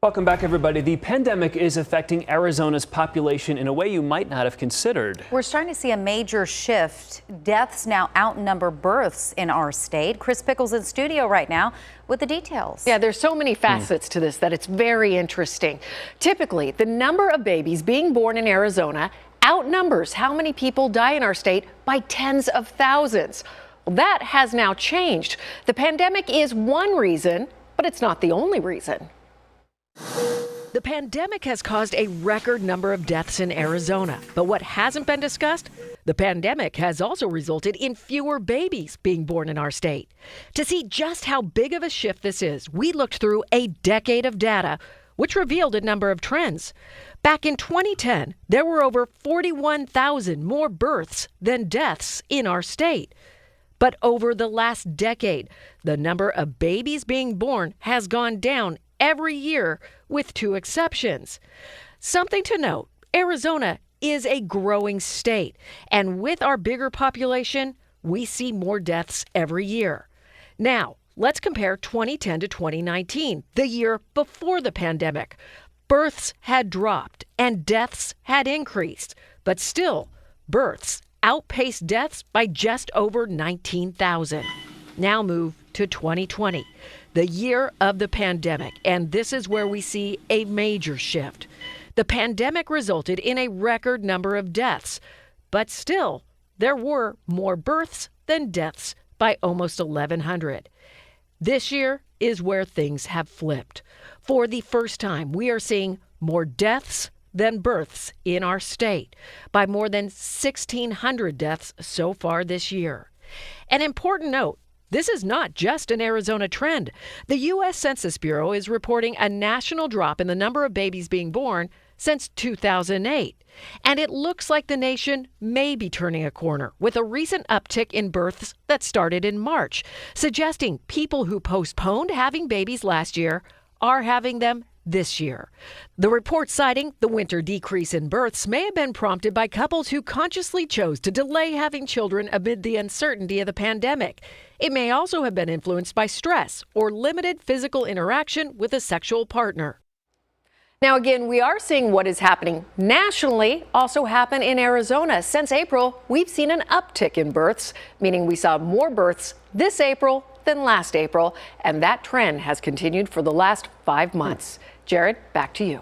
Welcome back, everybody. The pandemic is affecting Arizona's population in a way you might not have considered. We're starting to see a major shift. Deaths now outnumber births in our state. Chris Pickles in studio right now with the details. Yeah, there's so many facets to this that it's very interesting. Typically, the number of babies being born in Arizona outnumbers how many people die in our state by tens of thousands. Well, that has now changed. The pandemic is one reason, but it's not the only reason. The pandemic has caused a record number of deaths in Arizona. But what hasn't been discussed? The pandemic has also resulted in fewer babies being born in our state. To see just how big of a shift this is, we looked through a decade of data, which revealed a number of trends. Back in 2010, there were over 41,000 more births than deaths in our state. But over the last decade, the number of babies being born has gone down every year, with two exceptions. Something to note, Arizona is a growing state, and with our bigger population, we see more deaths every year. Now, let's compare 2010 to 2019, the year before the pandemic. Births had dropped and deaths had increased, but still, births outpaced deaths by just over 19,000. Now move to 2020. The year of the pandemic, and this is where we see a major shift. The pandemic resulted in a record number of deaths, but still, there were more births than deaths by almost 1,100. This year is where things have flipped. For the first time, we are seeing more deaths than births in our state, by more than 1,600 deaths so far this year. An important note, this is not just an Arizona trend. The U.S. Census Bureau is reporting a national drop in the number of babies being born since 2008. And it looks like the nation may be turning a corner with a recent uptick in births that started in March, suggesting people who postponed having babies last year are having them this year. The report citing the winter decrease in births may have been prompted by couples who consciously chose to delay having children amid the uncertainty of the pandemic. It may also have been influenced by stress or limited physical interaction with a sexual partner. Now, again, we are seeing what is happening nationally also happen in Arizona. Since April, we've seen an uptick in births, meaning we saw more births this April than last April, and that trend has continued for the last 5 months. Jared, back to you.